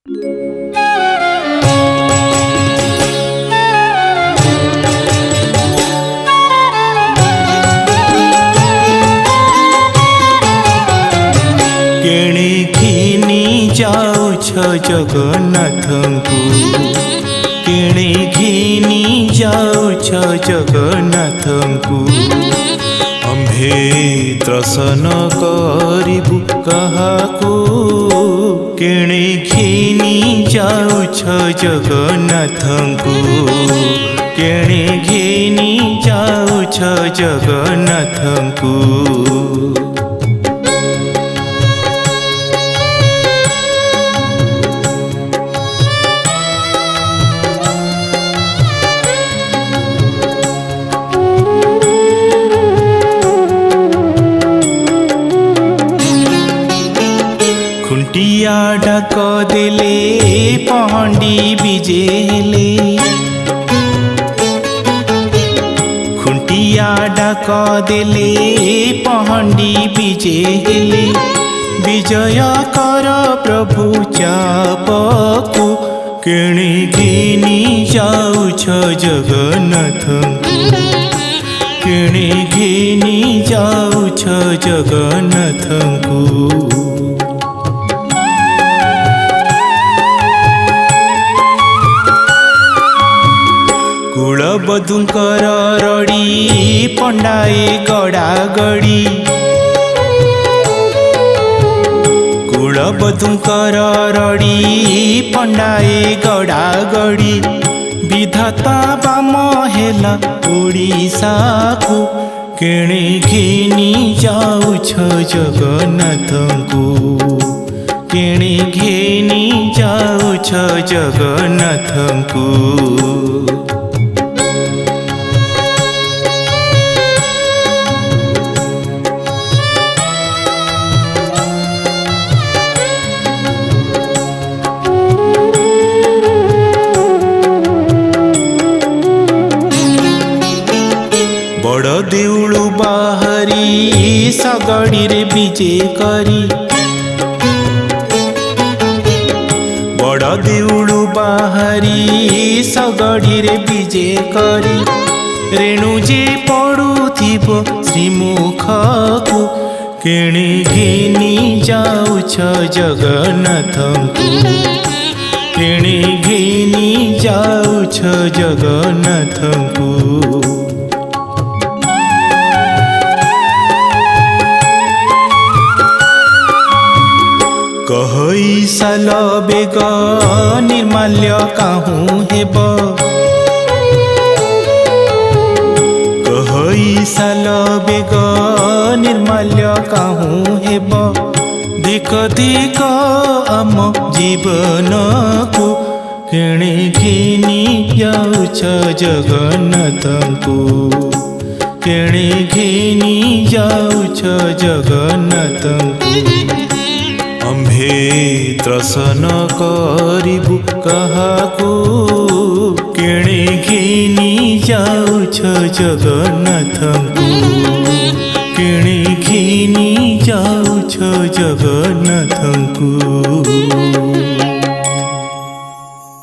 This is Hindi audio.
केणे घिनी जाउछ जगन्नाथଙ୍କୁ केणे घिनी जाउछ जगन्नाथଙ୍କୁ आम्भे त्रसन करिबु काहाकु केणे घिनी जाउछ जगन्नाथଙ୍କୁ केणे घिनी जाउछ जगन्नाथଙ୍କୁ खुंटिया डाक देले पहंडी बिजेले खुंटिया डाक देले पहंडी बिजेले विजय कर प्रभु चापकु केणे घिनी जाउछ जगन्नाथଙ୍କୁ केणे घिनी जाउछ जगन्नाथଙ୍କୁ कुलबधुंकर रड़ी पंडाए गड़ा गड़ी कुलबधुंकर रड़ी पंडाए गड़ा गड़ी विधाता बाम हेला ओडिशा को केणे घिनी जाउछ जगन्नाथଙ୍କୁ केणे घिनी जाउछ जगन्नाथଙ୍କୁ बड़ देउलु बाहरी सगड़ी रे विजे करी बड़ देउलु बाहरी सगड़ी रे विजे करी रेणु जे पड़ुथिबो श्रीमुखकु केणे घिनी जाउछ जगन्नाथଙ୍କୁ केणे घिनी जाउछ जगन्नाथଙ୍କୁ कहई साल बेग निर्माल्य काहू हेब कहई साल बेग निर्माल्य काहू हेब देख देख आम जीवन को केणे घिनी जाउछ जगन्नाथଙ୍କୁ केणे घिनी जाउछ जगन्नाथଙ୍କୁ आम्भे त्रसन करिबु काहाकु केणे घिनी जाउछ जगन्नाथଙ୍କୁ केणे घिनी जाउछ जगन्नाथ।